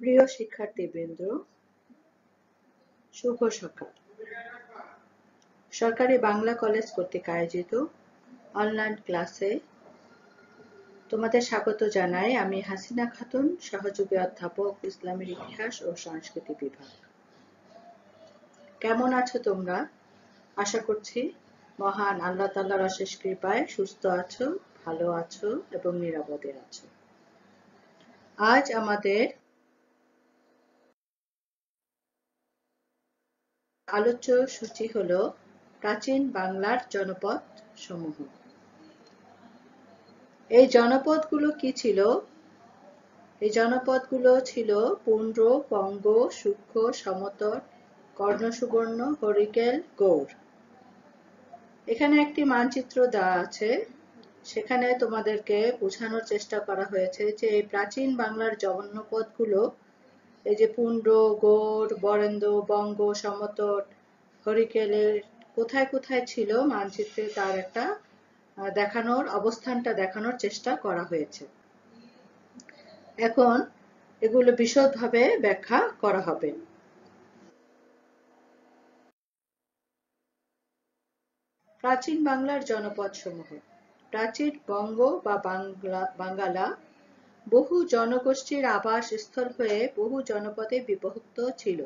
প্রিয় শিক্ষার্থীবৃন্দ, শুভ সকাল। সরকারি বাংলা কলেজ কর্তৃক আয়োজিত অনলাইন ক্লাসে তোমাদের স্বাগত জানাই। আমি হাসিনা খাতুন, সহযোগী অধ্যাপক, ইসলামের ইতিহাস ও সংস্কৃতি বিভাগ। কেমন আছো তোমরা? আশা করছি মহান আল্লাহ তাআলার অশেষ কৃপায় সুস্থ আছো, ভালো আছো এবং নিরাপদে আছো। আজ আমাদের আলোচ্য সূচি হলো প্রাচীন বাংলার জনপদ সমূহ। এই জনপদগুলো কি ছিল? এই জনপদগুলো ছিল পুন্ড্র, পঙ্গ, সূক্ষ্ম, সমতট, কর্ণসুবর্ণ, হরিকেল, গৌড়। এখানে একটি মানচিত্র দেওয়া আছে, সেখানে তোমাদেরকে বোঝানোর চেষ্টা করা হয়েছে যে এই প্রাচীন বাংলার জনপদগুলো, এই যে পুন্ড্র, গৌড়, বরেন্দ্র, বঙ্গ, সমতট, হরিকেলের কোথায় কোথায় ছিল মানচিত্রে তার একটা অবস্থানটা দেখানোর চেষ্টা করা হয়েছে। এখন এগুলো বিশদভাবে ব্যাখ্যা করা হবে। প্রাচীন বাংলার জনপদ সমূহ। প্রাচীন বঙ্গ বা বাঙ্গালা বহু জনগোষ্ঠীর আবাস স্থল হয়ে বহু জনপদে বিভক্ত ছিল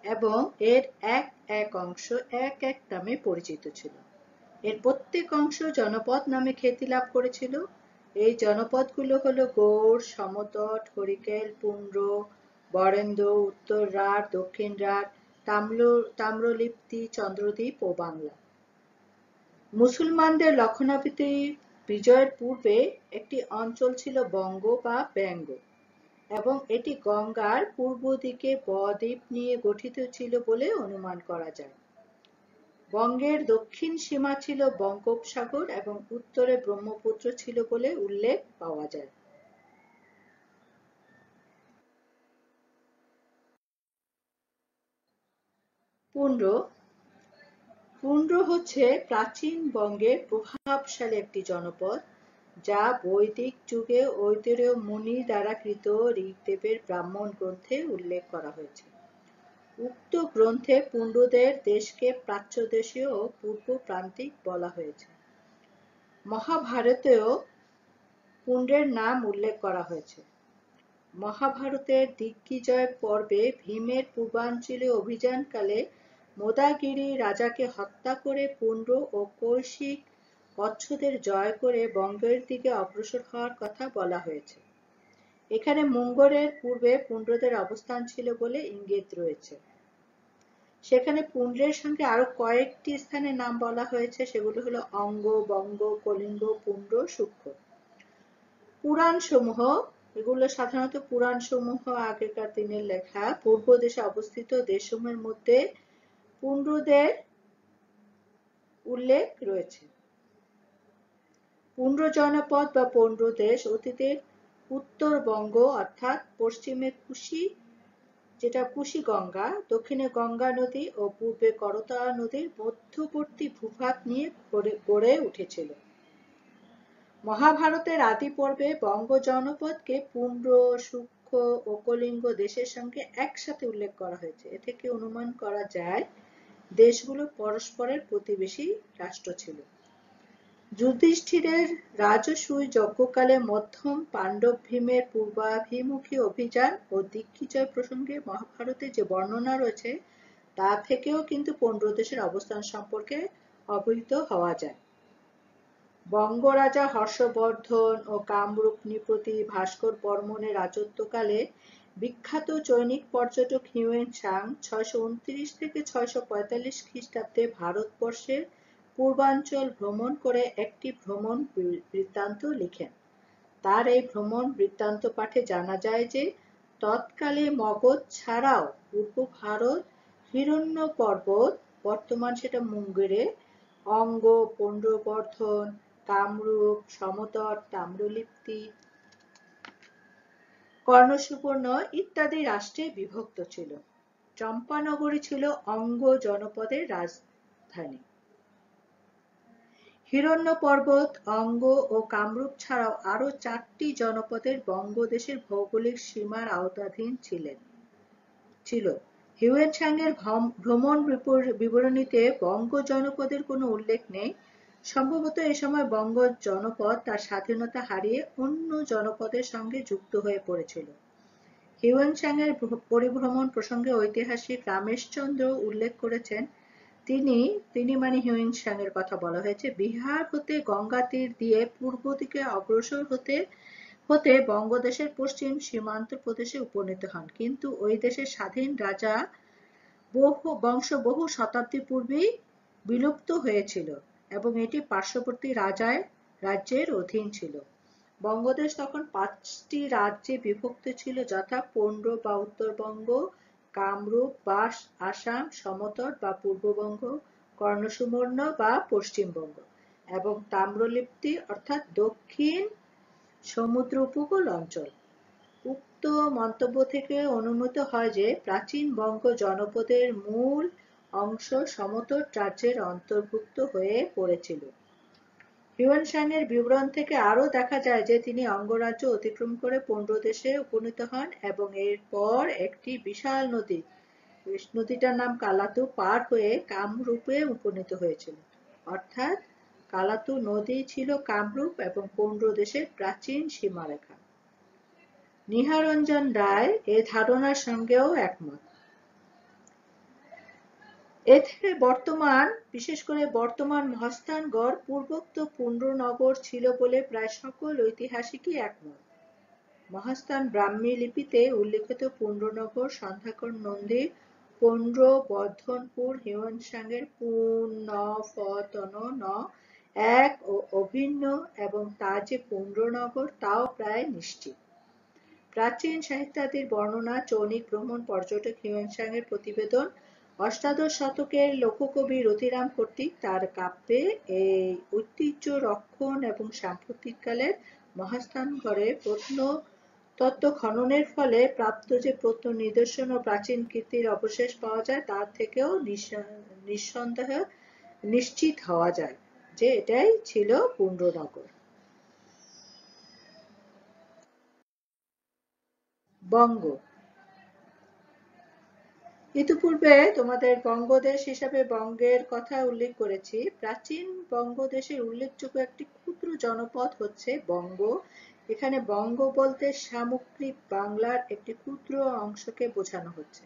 এবং এর এক এক অংশ এক এক নামে পরিচিত ছিল। এর প্রত্যেক অংশ জনপদ নামে খ্যাতি লাভ করেছিল। এই জনপদগুলো হলো গৌড়, সমতট, হরিকেল, পুন্ড্র, বরেন্দ্র, উত্তর রাঢ়, দক্ষিণ রাঢ়, তাম্রলিপ্তি, চন্দ্রদ্বীপ ও বাংলা। মুসলমানদের লক্ষণাবৃত্তি বিজয়ের পূর্বে একটি অঞ্চল ছিল বঙ্গ বা ব্যঙ্গ এবং এটি গঙ্গার পূর্ব দিকে বদ্বীপ নিয়ে গঠিত ছিল বলে অনুমান করা যায়। বঙ্গের দক্ষিণ সীমা ছিল বঙ্গোপসাগর এবং উত্তরে ব্রহ্মপুত্র ছিল বলে উল্লেখ পাওয়া যায়। পুন্ড্র হচ্ছে প্রাচীন বঙ্গের প্রভাবশালী একটি জনপদ, যা বৈদিক যুগে ঐতরেয় মুনি দ্বারা কৃত ঋগ্বেদের ব্রাহ্মণ গ্রন্থে উল্লেখ করা হয়েছে। উক্ত গ্রন্থে পুন্ড্রদের দেশকে প্রাচ্যদেশীয় ও পূর্ব প্রান্তিক বলা হয়েছে। মহাভারতেও পুন্ড্রের নাম উল্লেখ করা হয়েছে। মহাভারতের দিগ্বিজয় পর্বে ভীমের পূর্বাঞ্চলীয় অভিযানকালে মদাগিরি রাজাকে হত্যা করে পুন্ড্র ও কৌশিক কচ্ছদের জয় করে বঙ্গের দিকে অগ্রসর হওয়ার কথা বলা হয়েছে। এখানে মুঙ্গেরের পূর্বে পুন্ড্রদের অবস্থান ছিল বলে ইঙ্গিত রয়েছে। সেখানে পুন্ড্রের সঙ্গে আরো কয়েকটি স্থানের নাম বলা হয়েছে, সেগুলো হলো অঙ্গ, বঙ্গ, কলিঙ্গ, পুন্ড্র, সূক্ষ্ম। পুরাণসমূহ, এগুলো সাধারণত পুরাণসমূহ আগেকার দিনের লেখা। পূর্ব দেশে অবস্থিত দেশসমূহের মধ্যে পুন্ড্রদের উল্লেখ রয়েছে। পুন্ড্র জনপদ বা পুন্ড্র দেশ অতীতের উত্তরবঙ্গ অর্থাৎ পশ্চিমে কুশি, যেটা কুশি গঙ্গা, দক্ষিণে গঙ্গা নদী ও পূর্বে করতোয়া নদীর মধ্যবর্তী ভূভাগ নিয়ে গড়ে উঠেছিল। মহাভারতের আদি পর্বে বঙ্গ জনপদকে পুন্ড্র, সূক্ষ্ম ও কলিঙ্গ দেশের সঙ্গে একসাথে উল্লেখ করা হয়েছে। এ থেকে অনুমান করা যায় দেশগুলো পরস্পরের প্রতিবেশী রাষ্ট্র ছিল। যুধিষ্ঠিরের রাজসূয় যজ্ঞকালে মধ্যম পাণ্ডব ভীমের পূর্বাভিমুখী অভিযান ও দিগ্বিজয় প্রসঙ্গে মহাভারতে যে বর্ণনা রয়েছে তা থেকেও কিন্তু পুন্ড্র দেশের অবস্থান সম্পর্কে অবহিত হওয়া যায়। বঙ্গ রাজা হর্ষবর্ধন ও কামরূপ নৃপতি ভাস্কর বর্মণের রাজত্বকালে বিখ্যাত চৈনিক পর্যটক হিউয়েন সাং 629 থেকে 645 খ্রিস্টাব্দে ভারতবর্ষের পূর্বাঞ্চল ভ্রমণ করে একটি ভ্রমণ বৃত্তান্ত লিখেন। তার এই ভ্রমণ বৃত্তান্ত পাঠে জানা যায় যে তৎকালে মগধ ছাড়াও পূর্ব ভারত, হিরণ্য পর্বত, বর্তমান সেটা মুঙ্গেরে, অঙ্গ, পুন্ড্রবর্ধন, কামরূপ, সমতট, তাম্রলিপ্তি, কর্ণসুবর্ণ ইত্যাদি রাষ্ট্রে বিভক্ত ছিল। চম্পানগরী ছিল অঙ্গ জনপদের রাজধানী। হিরণ্য পর্বত, অঙ্গ ও কামরূপ ছাড়াও আরো 4টি জনপদের বঙ্গদেশের ভৌগোলিক সীমার আওতাধীন ছিল। হিউয়েন সাংয়ের ভ্রমণ বিবরণীতে বঙ্গ জনপদের কোনো উল্লেখ নেই। সম্ভবত এ সময় বঙ্গ জনপদ তার স্বাধীনতা হারিয়ে অন্য জনপদের সঙ্গে যুক্ত হয়ে পড়েছিল। হিউয়েন সাংয়ের পরিভ্রমণ প্রসঙ্গে ঐতিহাসিক রামেশচন্দ্র উল্লেখ করেছেন, তিনি মানে হিউয়েন সাংয়ের কথা বলা হয়েছে, বিহার হতে গঙ্গা তীর দিয়ে পূর্ব দিকে অগ্রসর হতে হতে বঙ্গদেশের পশ্চিম সীমান্ত প্রদেশে উপনীত হন, কিন্তু ওই দেশের স্বাধীন রাজা বংশ বহু শতাব্দী পূর্বেই বিলুপ্ত হয়েছিল এবং এটি পার্শ্ববর্তী রাজ্যের অধীন ছিল। বঙ্গদেশ তখন 5টি রাজ্যে বিভক্ত ছিল, যথা পৌন্ড বা উত্তরবঙ্গ, কামরূপ বা আসাম, সমতট বা পূর্ববঙ্গ, কর্ণসুবর্ণ বা পশ্চিমবঙ্গ এবং তাম্রলিপ্তি অর্থাৎ দক্ষিণ সমুদ্র উপকূল অঞ্চল। উক্ত মন্তব্য থেকে অনুমিত হয় যে প্রাচীন বঙ্গ জনপদের মূল অংশ সমতট রাজ্যের অন্তর্ভুক্ত হয়ে পড়েছিল। হিউয়েন সাংয়ের বিবরণ থেকে আরও দেখা যায় যে তিনি অঙ্গরাজ্য অতিক্রম করে পৌন্ড দেশে উপনীত হন এবং এরপর একটি বিশাল নদীটার নাম কালাতু পার হয়ে কামরূপে উপনীত হয়েছিল। অর্থাৎ কালাতু নদী ছিল কামরূপ এবং পৌন্ড দেশের প্রাচীন সীমারেখা। নিহারঞ্জন রায় এ ধারণার সঙ্গেও একমত। এ থেকে বিশেষ করে বর্তমান মহাস্থানগড় পূর্বোক্ত পুণ্ড্রনগর ছিল বলে প্রায় সকল ঐতিহাসিকই একমত। মহাস্থান ব্রাহ্মী লিপিতে উল্লিখিত পুণ্ড্রনগর সন্ধ্যাকর নন্দীর পৌন্ড্র বর্ধনপুর হিউয়েন সাংয়ের এক ও অভিন্ন এবং তা যে পুণ্ড্রনগর তাও প্রায় নিশ্চিত। প্রাচীন সাহিত্যাদির বর্ণনা, চৌনিক ভ্রমণ পর্যটক হিউয়েন সাংয়ের প্রতিবেদন, অষ্টাদশ শতকের লোককবি রতিরাম কর্তৃক তার কাব্যে এই ঐতিহ্য রক্ষণ এবং সাম্প্রতিককালের মহাস্থানগড়ে প্রত্নতত্ত্ব খননের ফলে প্রাপ্ত যে নিদর্শন ও প্রাচীন কীর্তির অবশেষ পাওয়া যায়, তার থেকেও নিঃসন্দেহে নিশ্চিত হওয়া যায় যে এটাই ছিল পুণ্ড্রনগর। বঙ্গ ইতিপূর্বে তোমাদের বঙ্গদেশ হিসাবে বঙ্গের কথা উল্লেখ করেছি। প্রাচীন বঙ্গদেশের উল্লেখযোগ্য একটি ক্ষুদ্র জনপদ হচ্ছে বঙ্গ। এখানে বঙ্গ বলতে সামগ্রিক বাংলার একটি ক্ষুদ্র অংশকে বোঝানো হচ্ছে।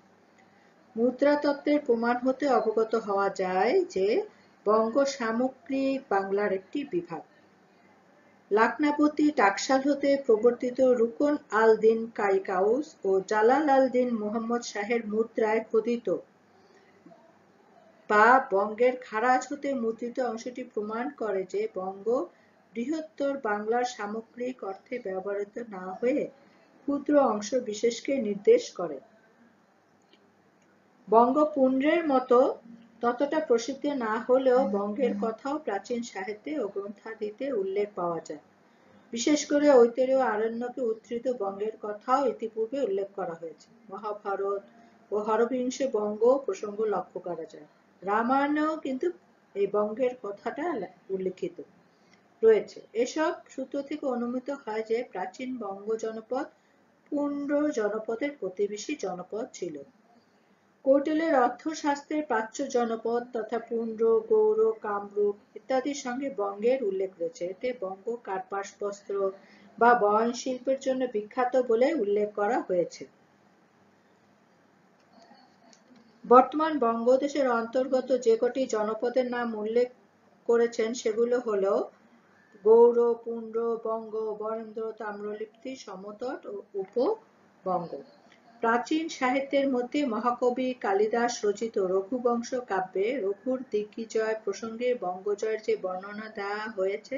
মুদ্রাতত্ত্বের প্রমাণ হতে অবগত হওয়া যায় যে বঙ্গ সামগ্রিক বাংলার একটি বিভাগ। লাকনাবতী টাকশাল হতে প্রবর্তিত রুকন আল-দিন কাইকাউস ও জালাল আল-দিন মুহাম্মদ শাহের মুদ্রায় খোদিত বা বঙ্গের খারাজ হতে মুদ্রিত অংশটি প্রমাণ করে যে বঙ্গ বৃহত্তর বাংলার সামগ্রিক অর্থে ব্যবহৃত না হয়ে ক্ষুদ্র অংশ বিশেষকে নির্দেশ করে। বঙ্গ পুণ্ড্রের মতো ততটা প্রসিদ্ধ না হলেও বঙ্গের কথাও প্রাচীন সাহিত্যে ও গ্রন্থাদিতে উল্লেখ পাওয়া যায়। বিশেষ করে ঐতরেয় আরণ্যকে উদ্ধৃত বঙ্গের কথাও ইতিপূর্বে উল্লেখ করা হয়েছে। মহাভারত ও হরভিংশ বঙ্গ প্রসঙ্গ লক্ষ্য করা যায়। রামায়ণেও কিন্তু এই বঙ্গের কথাটা উল্লেখিত রয়েছে। এসব সূত্র থেকে অনুমিত হয় যে প্রাচীন বঙ্গ জনপদ পুণ্ড্র জনপদের প্রতিবেশী জনপদ ছিল। কৌটিল্যের অর্থশাস্ত্রের প্রাচ্য জনপদ তথা পুণ্ড্র, গৌড়, কামরূপ ইত্যাদির সঙ্গে বঙ্গের উল্লেখ রয়েছে। এতে বঙ্গ কার্পাস বস্ত্র বা বয়ন শিল্পের জন্য বিখ্যাত বলে উল্লেখ করা হয়েছে। বর্তমান বঙ্গদেশের অন্তর্গত যে কটি জনপদের নাম উল্লেখ করেছেন সেগুলো হলো গৌড়, পুণ্ড্র, বঙ্গ, বরেন্দ্র, তাম্রলিপ্তি, সমতট ও উপবঙ্গ। প্রাচীন সাহিত্যের মধ্যে মহাকবি কালিদাস রচিত রঘুবংশ কাব্যে রঘুর দিগ্বিজয় প্রসঙ্গে বঙ্গজয়ের যে বর্ণনা দেওয়া হয়েছে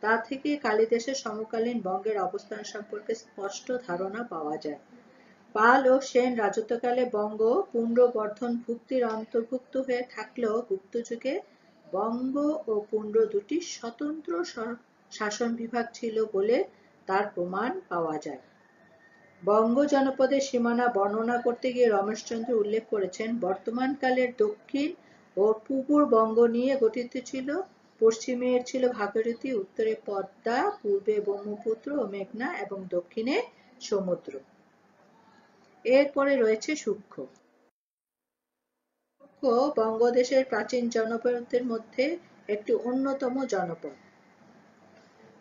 তা থেকে কালিদাসের সমকালীন বঙ্গের অবস্থান সম্পর্কে স্পষ্ট ধারণা পাওয়া যায়। পাল ও সেন রাজত্বকালে বঙ্গ পুণ্ড্র বর্ধন ভুক্তির অন্তর্ভুক্ত হয়ে থাকলেও গুপ্ত যুগে বঙ্গ ও পুণ্ড্র দুটি স্বতন্ত্র শাসন বিভাগ ছিল বলে তার প্রমাণ পাওয়া যায়। বঙ্গ জনপদের সীমানা বর্ণনা করতে গিয়ে রমেশচন্দ্র উল্লেখ করেছেন, বর্তমান কালের দক্ষিণ ও পূর্ব বঙ্গ নিয়ে গঠিত ছিল পশ্চিমের ছিল ভাগীরথী, উত্তরে পদ্মা, পূর্বে ব্রহ্মপুত্র ও মেঘনা এবং দক্ষিণে সমুদ্র। এরপরে রয়েছে শুক্ষ। শুক্ষ বঙ্গদেশের প্রাচীন জনপদের মধ্যে একটি অন্যতম জনপদ।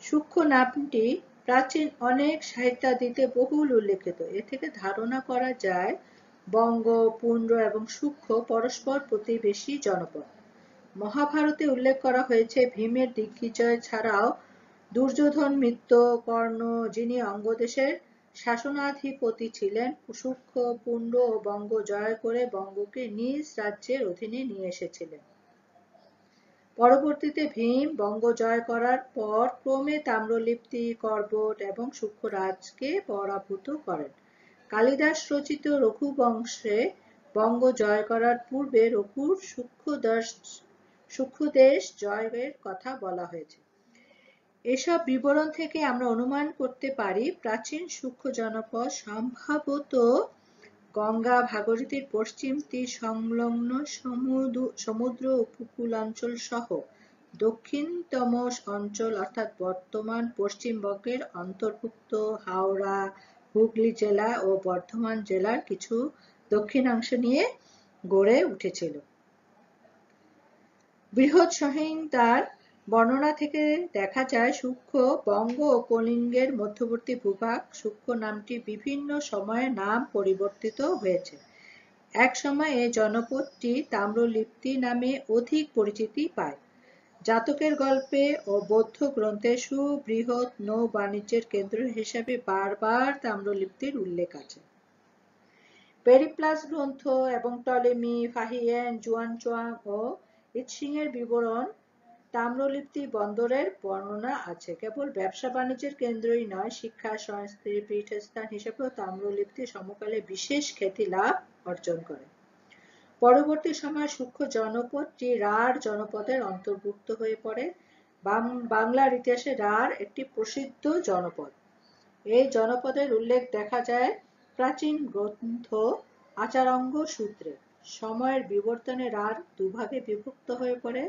শুক্ষ নামটি প্রাচীন অনেক সাহিত্যাদিতে বহুল উল্লেখিত। এ থেকে ধারণা করা যায় বঙ্গ, পুণ্ড এবং শুক্ষ পরস্পর প্রতিবেশী জনপদ। মহাভারতে উল্লেখ করা হয়েছে ভীমের দিগ্বিজয় ছাড়াও দুর্যোধন মিত্র কর্ণ, যিনি অঙ্গদেশের শাসনাধিপতি ছিলেন, শুক্ষ, পুণ্ড ও বঙ্গ জয় করে বঙ্গকে নিজ রাজ্যের অধীনে নিয়ে এসেছিলেন। পরবর্তীতে ভীম বঙ্গ জয় করার পর ক্রমে তাম্রলিপ্তি, কর্বট এবং শুক্ররাজকে পরাভূত করেন। কালিদাস রচিত রঘুবংশে বঙ্গ জয় করার পূর্বে রঘুর শুক্রদেশ জয়ের কথা বলা হয়েছে। এসব বিবরণ থেকে আমরা অনুমান করতে পারি প্রাচীন শুক্র জনপদ সম্ভবত গঙ্গা ভাগীরথীর পশ্চিম তীর সংলগ্ন সমুদ্র উপকূলাঞ্চল সহ দক্ষিণতম অঞ্চল অর্থাৎ বর্তমান পশ্চিমবঙ্গের অন্তর্ভুক্ত হাওড়া, হুগলি জেলা ও বর্ধমান জেলার কিছু দক্ষিণাংশ নিয়ে গড়ে উঠেছিল। বৃহৎ সংহিতার বর্ণনা থেকে দেখা যায় শুক্র বঙ্গ ও কলিঙ্গের মধ্যবর্তী ভূভাগ। শুক্র নামটি বিভিন্ন সময়ে নাম পরিবর্তিত হয়েছে। এক সময় এই জনপদটি তাম্রলিপ্তি নামে অধিক পরিচিতি পায়। জাতকের গল্পে ও বৌদ্ধ গ্রন্থে সুবৃহৎ নৌ বাণিজ্যের কেন্দ্র হিসাবে বারবার তাম্রলিপ্তির উল্লেখ আছে। পেরিপ্লাস গ্রন্থ এবং টলেমি, ফাহিয়ান, জুয়ানচুয়াং ও ইৎসিং এর বিবরণ তাম্রলিপ্তি বন্দরের বর্ণনা আছে। কেবল ব্যবসা বাণিজ্যের কেন্দ্রই নয়, শিক্ষা, সংস্কৃতির পীঠস্থান হিসেবেও তাম্রলিপ্তি সমকালে বিশেষ খ্যাতি লাভ অর্জন করে। পরবর্তী সময়ে শুক্র জনপদটি রাঢ় জনপদের অন্তর্ভুক্ত হয়ে পড়ে। বাংলার ইতিহাসে রাঢ় একটি প্রসিদ্ধ জনপদ। এই জনপদের উল্লেখ দেখা যায় প্রাচীন গ্রন্থ আচারাঙ্গ সূত্রে। সময়ের বিবর্তনে রাঢ় দুভাগে বিভক্ত হয়ে পড়ে।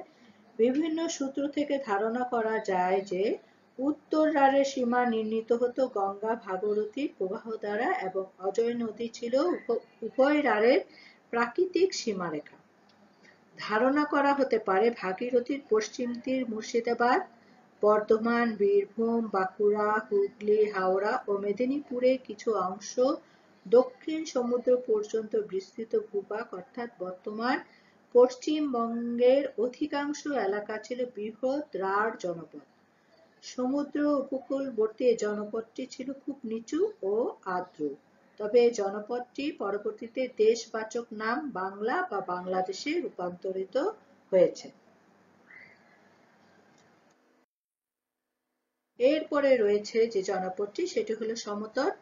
বিভিন্ন সূত্র থেকে ধারণা করা যায় যে উত্তর রাঢ়ের সীমা নির্ণীত হতো গঙ্গা ভাগীরথীর প্রবাহ দ্বারা এবং অজয় নদী ছিল উভয় রাঢ়ের প্রাকৃতিক সীমারেখা। ধারণা করা হতে পারে ভাগীরথীর পশ্চিম তীর মুর্শিদাবাদ, বর্ধমান, বীরভূম, বাঁকুড়া, হুগলি, হাওড়া ও মেদিনীপুরের কিছু অংশ দক্ষিণ সমুদ্র পর্যন্ত বিস্তৃত ভূভাগ অর্থাৎ বর্তমান পশ্চিমবঙ্গের অধিকাংশ এলাকা ছিল বৃহৎ রাঢ় জনপদ। সমুদ্র উপকূলবর্তী এই জনপদটি ছিল খুব নিচু ও আর্দ্র। তবে এই জনপদটি পরবর্তীতে দেশবাচক নাম বাংলা বা বাংলাদেশে রূপান্তরিত হয়েছে। এরপরে রয়েছে যে জনপদটি, সেটি হলো সমতট।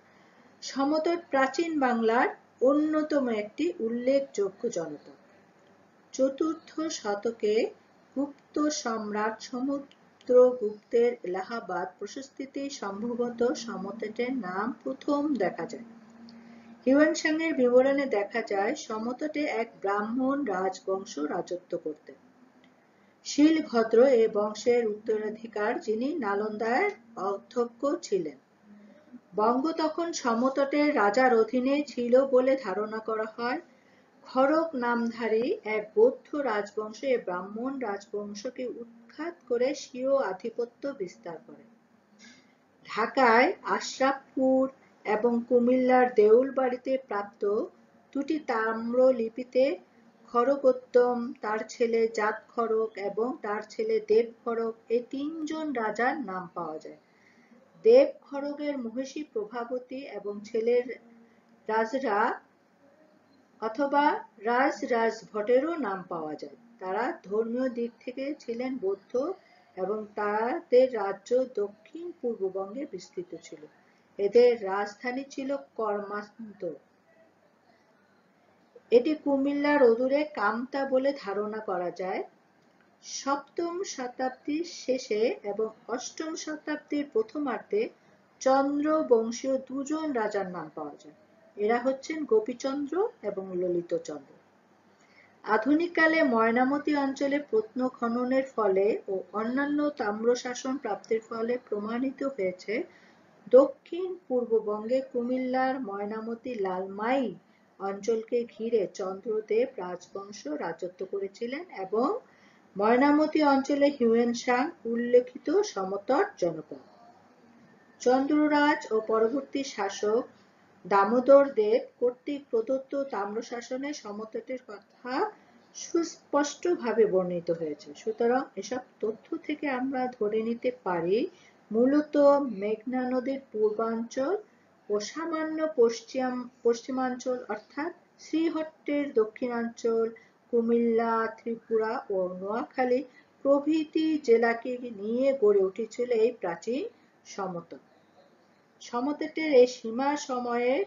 সমতট প্রাচীন বাংলার অন্যতম একটি উল্লেখযোগ্য জনপদ। চতুর্থ শতকে গুপ্ত সম্রাট সমুদ্রগুপ্তের এলাহাবাদ প্রশস্তিতে সম্ভবত সমতটের নাম প্রথম দেখা যায়। হিউয়েনসাং এর বিবরণে দেখা যায় সমতটে এক ব্রাহ্মণ রাজবংশ রাজত্ব করতেন। শিলভদ্র এ বংশের উত্তরাধিকার, যিনি নালন্দার অধ্যক্ষ ছিলেন। বঙ্গ তখন সমতটের রাজার অধীনে ছিল বলে ধারণা করা হয়। খড়গ নামধারী এক বৌদ্ধ রাজবংশ এ ব্রাহ্মণ রাজবংশকে উৎখাত করে স্বীয় আধিপত্য বিস্তার করে। ঢাকায় আশরাফপুর এবং কুমিল্লার দেউলবাড়িতে প্রাপ্ত দুটি তাম্রলিপিতে খড়গোত্তম, তার ছেলে জাত খড়গ এবং তার ছেলে দেব খড়গ এই তিনজন রাজার নাম পাওয়া যায়। দেব খড়গের মহিষী প্রভাবতী এবং ছেলের রাজরা অথবা রাজরাজ ভটেরও নাম পাওয়া যায়। তারা ধর্মীয় দিক থেকে ছিলেন বৌদ্ধ এবং তাদের রাজ্য দক্ষিণ পূর্ববঙ্গে বিস্তৃত ছিল। এদের রাজধানী ছিল কর্মান্ত। এটি কুমিল্লার অদূরে কামতা বলে ধারণা করা যায়। সপ্তম শতাব্দীর শেষে এবং অষ্টম শতাব্দীর প্রথমার্ধে চন্দ্র বংশীয় দুজন রাজার নাম পাওয়া যায়। এরা হচ্ছেন গোপীচন্দ্র এবং ললিতচন্দ্র। আধুনিককালে ময়নামতি অঞ্চলে প্রত্নখননের ফলে ও অন্যান্য তাম্রশাসন প্রাপ্তির ফলে প্রমাণিত হয়েছে দক্ষিণ-পূর্ববঙ্গে কুমিল্লার ময়নামতি লালমাই অঞ্চলকে ঘিরে চন্দ্রদেব রাজবংশ রাজত্ব করেছিলেন এবং ময়নামতি অঞ্চলে হিউয়েন সাং উল্লেখিত সমতট জনপদ। চন্দ্ররাজ ও পরবর্তী শাসক দামোদর দেব কর্তৃক প্রদত্ত তাম্রশাসনে সমতটের কথা সুস্পষ্টভাবে বর্ণিত হয়েছে। সুতরাং এসব তথ্য থেকে আমরা ধরে নিতে পারি মূলত মেঘনা নদীর পূর্বাঞ্চল ও সামান্য পশ্চিমাঞ্চল অর্থাৎ শ্রীহট্টের দক্ষিণাঞ্চল, কুমিল্লা, ত্রিপুরা ও নোয়াখালী প্রভৃতি জেলাকে নিয়ে গড়ে উঠেছিল এই প্রাচীন সমতট। সমতটের এই সীমা সময়ের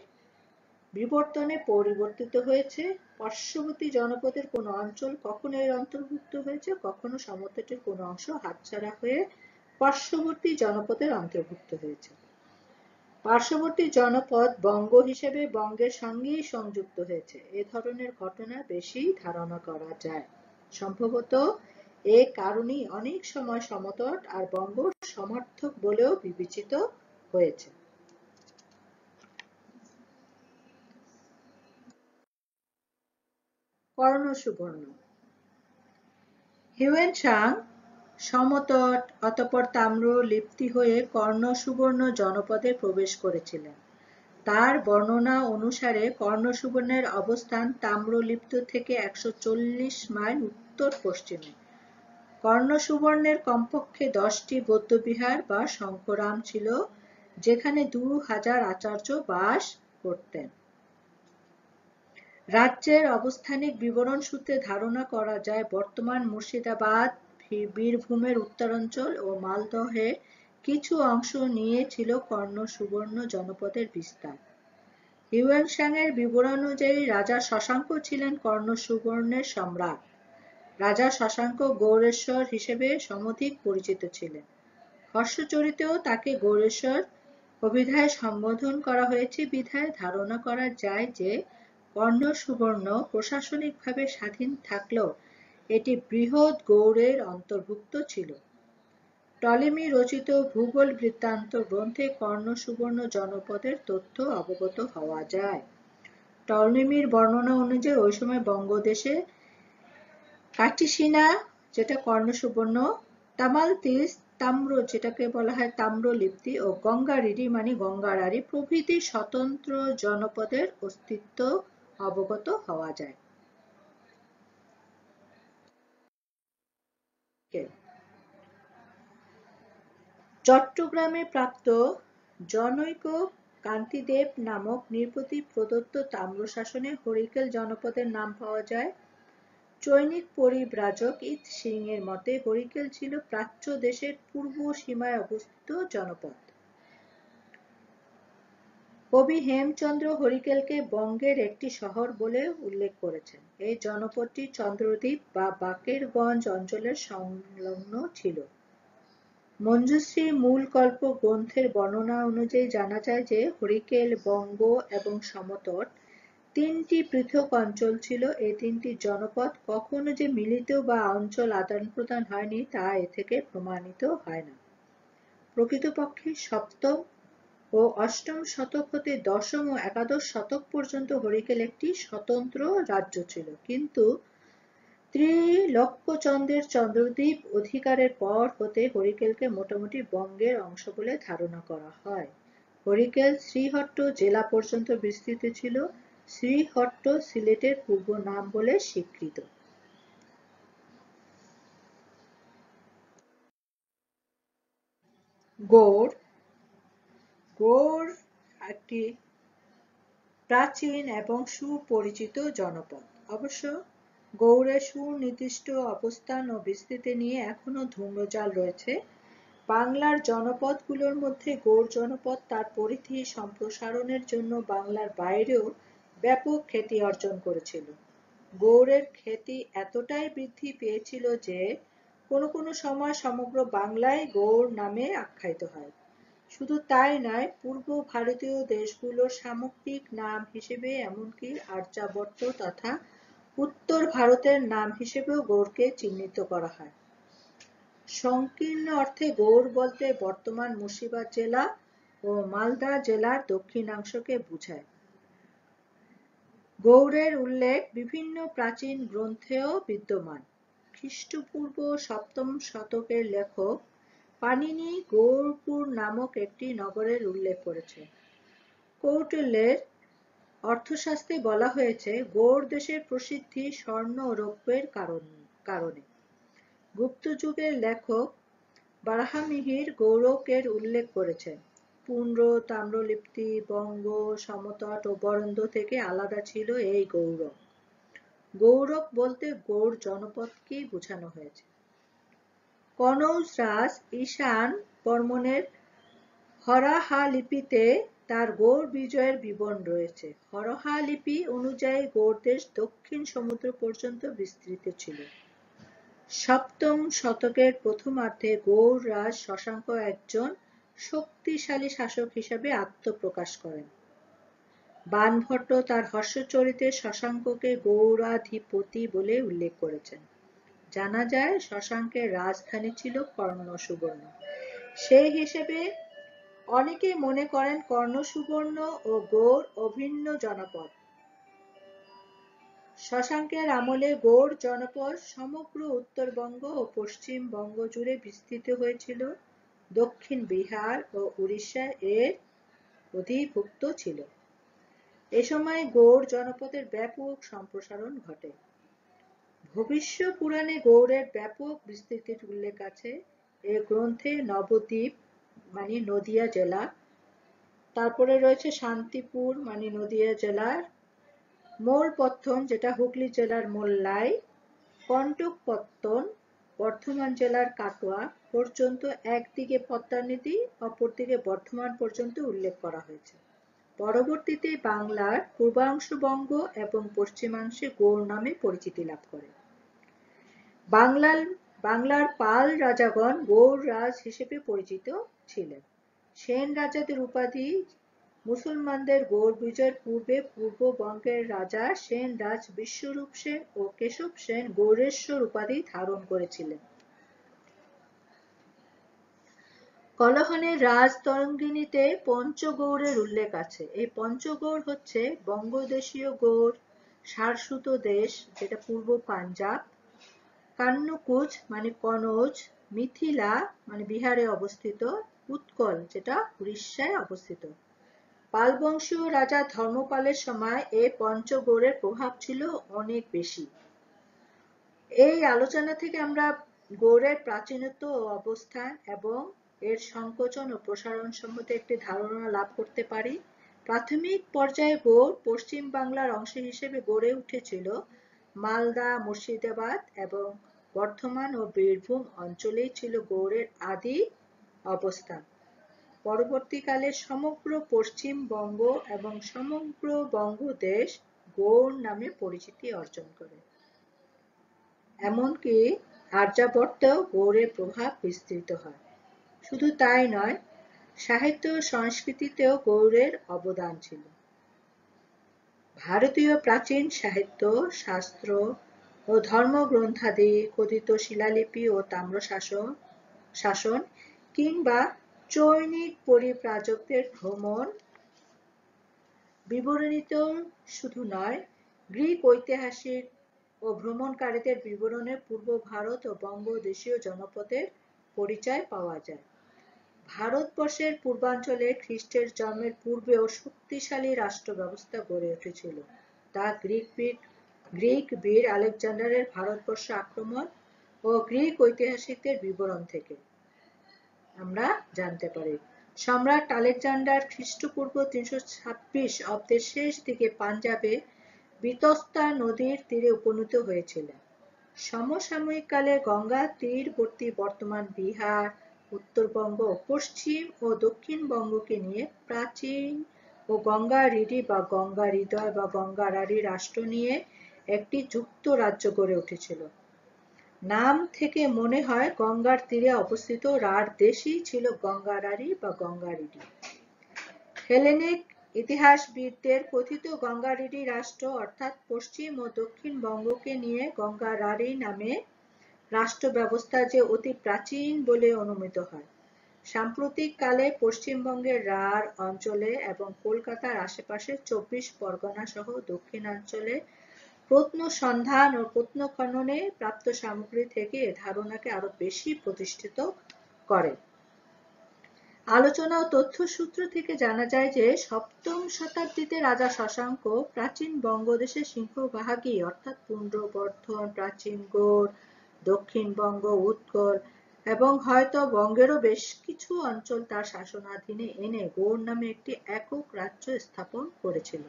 বিবর্তনে পরিবর্তিত হয়েছে। পার্শ্ববর্তী জনপদের কোনো অঞ্চল কখনো এর অন্তর্ভুক্ত হয়েছে, কখনো সমতটের কোনো অংশ হাতছাড়া হয়ে পার্শ্ববর্তী জনপদের অন্তর্ভুক্ত হয়েছে। পার্শ্ববর্তী জনপদ বঙ্গ হিসেবে বঙ্গের সঙ্গেই সংযুক্ত হয়েছে। এ ধরনের ঘটনা বেশি ধারণা করা যায়। সম্ভবত এ কারণেই অনেক সময় সমতট আর বঙ্গ সমার্থক বলেও বিবেচিত হয়েছে। কর্ণ সুবর্ণ। হিউয়েন-সাং সমতট অতঃপর তাম্র লিপ্তি হয়ে কর্ণ সুবর্ণ জনপদে প্রবেশ করেছিলেন। তার বর্ণনা অনুসারে কর্ণ সুবর্ণের অবস্থান তাম্রলিপ্ত থেকে 140 মাইল উত্তর-পশ্চিমে। কর্ণ সুবর্ণের কমপক্ষে 10টি বৌদ্ধবিহার বা শঙ্করাম ছিল, যেখানে 2000 আচার্য বাস করতেন। রাজ্যের অবস্থানিক বিবরণ সূত্রে ধারণা করা যায় বর্তমান মুর্শিদাবাদ, বীরভূমের উত্তরাঞ্চল ও মালদহের কিছু অংশ নিয়ে ছিল কর্ণ সুবর্ণ জনপদের বিস্তার। হিউয়েন-সাংয়ের বিবরণ অনুযায়ী রাজা শশাঙ্ক ছিলেন কর্ণ সুবর্ণের সম্রাট। রাজা শশাঙ্ক গৌড়েশ্বর হিসেবে সমধিক পরিচিত ছিলেন। হর্ষচরিতেও তাকে গৌড়েশ্বর অভিধায় সম্বোধন করা হয়েছে বিধায় ধারণা করা যায় যে কর্ণ সুবর্ণ প্রশাসনিকভাবে স্বাধীন থাকলেও এটি বৃহৎ গৌড়ের অন্তর্ভুক্ত ছিল। টলেমি রচিত ভূগোল বৃত্তান্ত গ্রন্থে কর্ণ সুবর্ণ জনপদের তথ্য অবগত হওয়া যায়। টলেমির বর্ণনা অনুযায়ী ওই সময় বঙ্গদেশে কাটিসিনা যেটা কর্ণ সুবর্ণ, তামালতিস তাম্র যেটাকে বলা হয় তাম্রলিপ্তি ও গঙ্গারিডি মানে গঙ্গারারি প্রভৃতি স্বতন্ত্র জনপদের অস্তিত্ব অবগত হওয়া যায়। চট্টগ্রামে প্রাপ্ত জনৈক কান্তিদেব নামক নৃপতি প্রদত্ত তাম্রশাসনে হরিকেল জনপদের নাম পাওয়া যায়। চৈনিক পরিব্রাজক ইত সিং এর মতে হরিকেল ছিল প্রাচ্য দেশের পূর্ব সীমায় অবস্থিত জনপদ। কবি হেমচন্দ্র হরিকেলকে বঙ্গের একটি শহর বলে উল্লেখ করেছেন। এই জনপদটি চন্দ্রদ্বীপ বা বাকেরগঞ্জ অঞ্চলের সংলগ্ন ছিল। মঞ্জুশ্রী মূলকল্প গ্রন্থের বর্ণনা অনুযায়ী জানা যায় যে হরিকেল, বঙ্গ এবং সমতট তিনটি পৃথক অঞ্চল ছিল। এই তিনটি জনপদ কখনো যে মিলিত বা অঞ্চল আদান-প্রদান হয়নি তা এ থেকে প্রমাণিত হয় না। প্রকৃতপক্ষে সপ্তম ও অষ্টম শতক হতে দশম ও একাদশ শতক পর্যন্ত হরিকেল একটি স্বতন্ত্র রাজ্য ছিল, কিন্তু ত্রিলোক্যচন্দ্রের চন্দ্রদ্বীপ অধিকারের পর হতে হরিকেলকে মোটামুটি বঙ্গের অংশ বলে ধারণা করা হয়। হরিকেল শ্রীহট্ট জেলা পর্যন্ত বিস্তৃত ছিল। শ্রীহট্ট সিলেটের পূর্ব নাম বলে স্বীকৃত। গৌড়। গৌড় একটি প্রাচীন এবং সুপরিচিত জনপদ। অবশ্য গৌড়ের সুনির্দিষ্ট অবস্থান ও বিস্তৃতি নিয়ে এখনো ধূম্রজাল রয়েছে। বাংলার জনপদগুলোর মধ্যে গৌড় জনপদ তার পরিধি সম্প্রসারণের জন্য বাংলার বাইরেও ব্যাপক খ্যাতি অর্জন করেছিল। গৌড়ের খ্যাতি এতটাই বৃদ্ধি পেয়েছিল যে কোনো কোনো সময় সমগ্র বাংলায় গৌড় নামে আখ্যায়িত হয়। শুধু তাই নয়, পূর্ব ভারতীয় দেশগুলোর সামগ্রিক নাম হিসেবে এমনকি আর্যাবর্ত তথা উত্তর ভারতের নাম হিসেবেও গৌড়কে চিহ্নিত করা হয়। সংকীর্ণ অর্থে গৌড় বলতে বর্তমান মুর্শিদাবাদ জেলা ও মালদা জেলার দক্ষিণাংশকে বোঝায়। গৌড়ের উল্লেখ বিভিন্ন প্রাচীন গ্রন্থেও বিদ্যমান। খ্রিস্টপূর্ব সপ্তম শতকের লেখক পাণিনি গৌড়পুর নামক একটি নগরের উল্লেখ করেছেন। কৌটিল্যের অর্থশাস্ত্রে বলা হয়েছে গৌড় দেশের প্রসিদ্ধি স্বর্ণ ও রৌপ্যের কারণে। গুপ্ত যুগের লেখক বারাহমিহির গৌড়কের উল্লেখ করেছেন। পুন্ড, তাম্রলিপ্তি, বঙ্গ, সমতট ও বরেন্দ্র থেকে আলাদা ছিল এই গৌড়ক। গৌড়ক বলতে গৌড় জনপদকেই বোঝানো হয়েছে। কনৌজ রাজ ঈশান বর্মণের হরাহা লিপিতে তার গৌড় বিজয়ের বিবরণ রয়েছে। হরহা লিপি অনুযায়ী গৌড় দেশ দক্ষিণ সমুদ্র পর্যন্ত বিস্তৃত ছিল। সপ্তম শতকের প্রথমার্ধে গৌড় রাজ শশাঙ্ক একজন শক্তিশালী শাসক হিসেবে আত্মপ্রকাশ করেন। বাণভট্ট তার হর্ষচরিতে শশাঙ্ককে গৌড়াধিপতি বলে উল্লেখ করেছেন। জানা যায় শশাঙ্কের রাজধানী ছিল কর্ণসুবর্ণ। সেই হিসেবে অনেকেই মনে করেন কর্ণসুবর্ণ ও গৌড় অভিন্ন জনপদ। শশাঙ্কের আমলে গৌড় জনপদ সমগ্র উত্তরবঙ্গ ও পশ্চিমবঙ্গ জুড়ে বিস্তৃত হয়েছিল। দক্ষিণ বিহার ও উড়িষ্যা এর অধিভুক্ত ছিল। এ সময় গৌড় জনপদের ব্যাপক সম্প্রসারণ ঘটে। ভবিষ্য পুরাণে গৌড়ের ব্যাপক বিস্তৃতির উল্লেখ আছে। এ গ্রন্থে নবদ্বীপ মানে নদিয়া জেলা, তারপরে রয়েছে শান্তিপুর মানে নদিয়া জেলার, মোলপত্তন যেটা হুগলি জেলার মোল্লাই, কন্টকপত্তন বর্ধমান জেলার কাটোয়া পর্যন্ত একদিকে পদ্মা নদী অপরদিকে বর্ধমান পর্যন্ত উল্লেখ করা হয়েছে। পরবর্তীতে বাংলার পূর্বাংশ বঙ্গ এবং পশ্চিমাংশে গৌড় নামে পরিচিতি লাভ করে। বাংলার পাল রাজাগণ গৌড় রাজ হিসেবে পরিচিত ছিলেন। সেন রাজাদের উপাধি মুসলমানদের গৌড় বিজয়ের পূর্বে পূর্ববঙ্গের রাজা সেন রাজ বিশ্বরূপ সেন ও কেশব সেন গৌড়েশ্বর উপাধি ধারণ করেছিলেন। কলহনের রাজতরঙ্গিনীতে পঞ্চগৌড়ের উল্লেখ আছে। এই পঞ্চগৌড় হচ্ছে বঙ্গদেশীয় গৌড়, সারস্বত দেশ যেটা পূর্ব পাঞ্জাব, কান্যকুজ মানে কনৌজ, মিথিলা মানে বিহারে অবস্থিত, উৎকল যেটা উড়িষ্যায় অবস্থিত। পালবংশীয় রাজা ধর্মপালের সময় এই পঞ্চগৌড়ের প্রভাব ছিল অনেক বেশি। এই আলোচনা থেকে আমরা গৌড়ের প্রাচীনত্ব ও অবস্থান এবং এর সংকোচন ও প্রসারণ সম্বন্ধে একটি ধারণা লাভ করতে পারি। প্রাথমিক পর্যায়ে গৌড় পশ্চিম বাংলার অংশ হিসেবে গড়ে উঠেছিল। মালদা, মুর্শিদাবাদ এবং বর্ধমান ও বীরভূম অঞ্চলেই ছিল গৌড়ের আদি অবস্থান। পরবর্তীকালে সমগ্র পশ্চিমবঙ্গ এবং সমগ্র বঙ্গদেশ গৌড় নামে পরিচিতি অর্জন করে। এমনকি আর্যাবর্তেও গৌড়ের প্রভাব বিস্তৃত হয়। শুধু তাই নয়, সাহিত্য ও সংস্কৃতিতেও গৌড়ের অবদান ছিল। ভারতীয় প্রাচীন সাহিত্য, শাস্ত্র ও ধর্মগ্রন্থাদি, খোদিত শিলালিপি ও তাম্রশাসন কিংবা চৈনিক পরিব্রাজকদের ভ্রমণ বিবরণীতেও শুধু নয়, গ্রিক ঐতিহাসিক ও ভ্রমণকারীদের বিবরণে পূর্ব ভারত ও বঙ্গদেশীয় জনপদের পরিচয় পাওয়া যায়। ভারতবর্ষের পূর্বাঞ্চলে খ্রিস্টের জন্মের পূর্বেও শক্তিশালী রাষ্ট্র ব্যবস্থা গড়ে উঠেছিল। তা গ্রিক বীর আলেকজান্ডারের ভারতবর্ষ আক্রমণ ও গ্রিক ঐতিহাসিকদের বিবরণ থেকে আমরা জানতে পারি। সম্রাট আলেকজান্ডার খ্রিস্টপূর্ব 326 অব্দের শেষ দিকে পাঞ্জাবে বিতস্তা নদীর তীরে উপনীত হয়েছিলেন। সমসাময়িক কালে গঙ্গা তীরবর্তী বর্তমান বিহার, উত্তরবঙ্গ, পশ্চিম ও দক্ষিণবঙ্গকে নিয়ে প্রাচীন ও গঙ্গারিডি বা গঙ্গা হৃদয় বা গঙ্গারারি রাষ্ট্র নিয়ে একটি যুক্ত রাজ্য গড়ে উঠেছিল। নাম থেকে মনে হয় গঙ্গার তীরে অবস্থিত রাঢ় দেশই ছিল গঙ্গারারি বা গঙ্গারিডি। হেলেনিক ইতিহাসবিদদের কথিত গঙ্গারিডি রাষ্ট্র অর্থাৎ পশ্চিম ও দক্ষিণ বঙ্গকে নিয়ে গঙ্গারারি নামে রাষ্ট্র ব্যবস্থা যে অতি প্রাচীন বলে অনুমিত হয়। সাম্প্রতিক কালে পশ্চিমবঙ্গের রাঢ় অঞ্চলে এবং কলকাতার আশেপাশে 24 পরগনা সহ দক্ষিণাঞ্চলে প্রত্নসন্ধান ও প্রত্নখননে প্রাপ্ত সামগ্রী থেকে এ ধারণাকে আরো বেশি প্রতিষ্ঠিত করে। আলোচনা ও তথ্যসূত্র থেকে জানা যায় যে সপ্তম শতাব্দীতে রাজা শশাঙ্ক প্রাচীন বঙ্গদেশের সিংহভাগই অর্থাৎ পুন্ড্র, বর্ধন, প্রাচীন গৌড়, দক্ষিণবঙ্গ, উৎকল এবং হয়তো বঙ্গেরও বেশ কিছু অঞ্চল তার শাসনাধীনে এনে গৌড় নামে একটি একক রাজ্য স্থাপন করেছিল।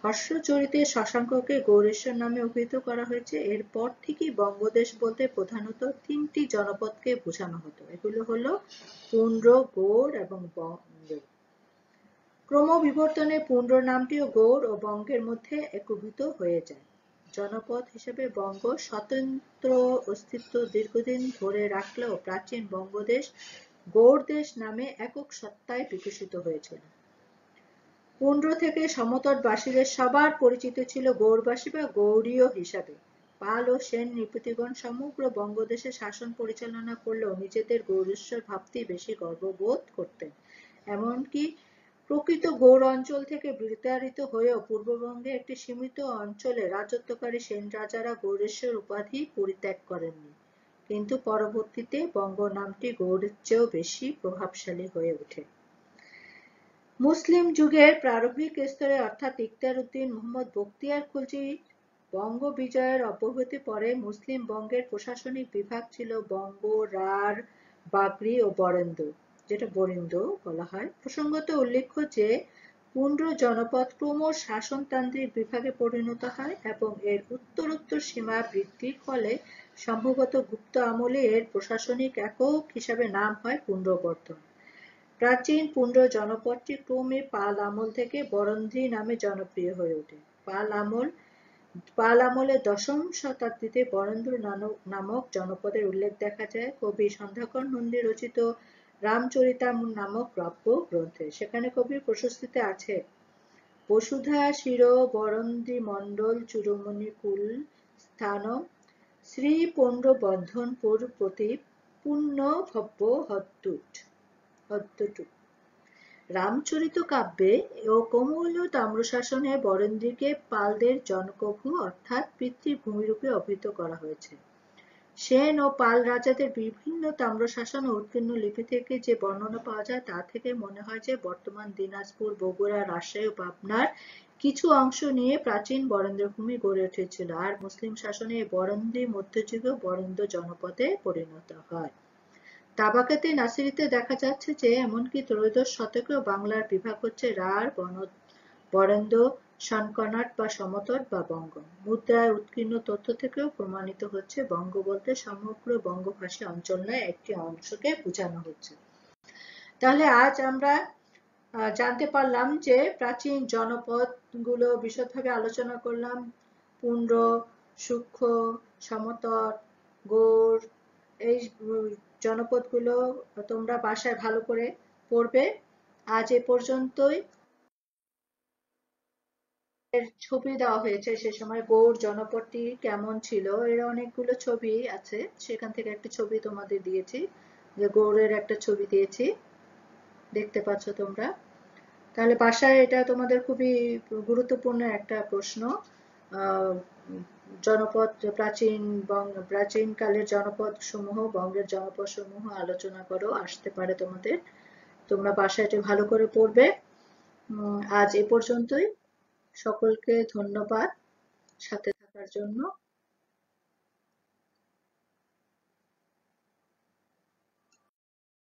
হর্ষচরিতে শশাঙ্ককে গৌড়েশ্বর নামে অভিহিত করা হয়েছে। এরপর থেকেই বঙ্গদেশ বলতে প্রধানত 3টি জনপদকে বোঝানো হতো। এগুলো হলো পুন্ড্র, গৌড় এবং বঙ্গ। ক্রমবিবর্তনে পুন্ড্র নামটিও গৌড় ও বঙ্গের মধ্যে একীভূত হয়ে যায়। জনপদ হিসেবে বঙ্গ স্বতন্ত্র অস্তিত্ব দীর্ঘদিন ধরে রাখলেও প্রাচীন বঙ্গদেশ গৌড় দেশ নামে একক সত্তায় বিকশিত হয়েছিল। পুন্ড্র থেকে সমতটবাসীদের সবার পরিচিত ছিল গৌড়বাসী বা গৌড়ীয় হিসাবে। পাল ও সেন নৃপতিগণ সমগ্র বঙ্গদেশে শাসন পরিচালনা করলেও নিজেদের গৌড়েশ্বর ভাবতেই বেশি গর্ববোধ করতেন। এমনকি প্রকৃত গৌড় অঞ্চল থেকে বিতাড়িত হয়েও পূর্ববঙ্গে একটি সীমিত অঞ্চলে রাজত্বকারী সেন রাজারা গৌড়েশ্বর উপাধি পরিত্যাগ করেননি। কিন্তু পরবর্তীতে বঙ্গ নামটি গৌড়ের চেয়েও বেশি প্রভাবশালী হয়ে ওঠে। মুসলিম যুগের প্রারম্ভিক স্তরে অর্থাৎ ইখতিয়ার উদ্দিন, মুহাম্মদ বখতিয়ার খিলজি বঙ্গ বিজয়ের অব্যবহিত পরে মুসলিম বঙ্গের প্রশাসনিক বিভাগ ছিল বঙ্গ, রাঢ়, বাগড়ি ও বরেন্দ্র, যেটা বরিন্দ বলা হয়। প্রসঙ্গত উল্লেখ্য যে পুন্ড্র জনপদ ক্রমশ শাসনতান্ত্রিক বিভাগে পরিণত হয় এবং এর উত্তরোত্তর সীমা বৃদ্ধির ফলে সম্ভবত গুপ্ত আমলে এর প্রশাসনিক একক হিসাবে নাম হয় পুন্ড্রবর্ধন। প্রাচীন পুন্ড্র জনপদটি ক্রমে পাল আমল থেকে বরেন্দ্রী নামে জনপ্রিয় হয়ে ওঠে। পাল আমলে 10ম শতাব্দীতে বরেন্দ্র নামক জনপদের উল্লেখ দেখা যায় কবি সন্ধ্যাকর নন্দী রচিত রামচরিতামৃত নামক কাব্য গ্রন্থে। সেখানে কবির প্রশস্তিতে আছে: বসুধা শির বরেন্দ্রী মণ্ডল চূড়মণি কুল স্থানম শ্রী পুন্ড্র বর্ধনপুর প্রতি পুণ্য ভব্য হদ্দটু। রামচরিত কাব্যে ও কোমল তাম্রশাসনে বরেন্দ্রীকে পালদের জনকভূ অর্থাৎ পিতৃভূমিরূপে অভিহিত করা হয়েছে। সেন ও পাল রাজাদের বিভিন্ন তাম্রশাসন ও উৎকীর্ণ লিপি থেকে যে বর্ণনা পাওয়া যায় তা থেকে মনে হয় যে বর্তমান দিনাজপুর, বগুড়া, রাজশাহী ও পাবনার কিছু অংশ নিয়ে প্রাচীন বরেন্দ্রভূমি গড়ে উঠেছিল। আর মুসলিম শাসনে এই বরেন্দ্রী মধ্যযুগীয় বরেন্দ্র জনপদে পরিণত হয়। তাবাকাতে নাসিরিতে দেখা যাচ্ছে যে এমনকি ত্রয়োদশ শতকেও বাংলার বিভাগ হচ্ছে রাঢ়, বরেন্দ্র, সনকনাট বা সমতট বা বঙ্গ। মুদ্রায় উৎকীর্ণ তথ্য থেকেও প্রমাণিত হচ্ছে বঙ্গ বলতে সমগ্র বঙ্গভাষী অঞ্চল নয়, একটি অংশকে বোঝানো হচ্ছে। তাহলে আজ আমরা জানতে পারলাম যে প্রাচীন জনপদ গুলো বিশদভাবে আলোচনা করলাম। পুন্ড্র, সূক্ষ্ম, সমতট, গৌড়, এই জনপদগুলো তোমরা বাসায় ভালো করে পড়বে। আজ এ পর্যন্তই। ছবি দেওয়া হয়েছে সে সময় গৌড় জনপদটি কেমন ছিল, এর অনেকগুলো ছবি আছে, সেখান থেকে একটা ছবি তোমাদের দিয়েছি, যে গৌড়ের একটা ছবি দিয়েছি, দেখতে পাচ্ছ তোমরা। তাহলে বাসায় এটা তোমাদের খুবই গুরুত্বপূর্ণ একটা প্রশ্ন। জনপদ প্রাচীন কালের জনপদ সমূহ, বঙ্গের জনপদ সমূহ আলোচনা করো, আসতে পারে তোমাদের। তোমরা বাসায় এটা ভালো করে পড়বে। আজ এ পর্যন্তই। সকলকে ধন্যবাদ সাথে থাকার জন্য।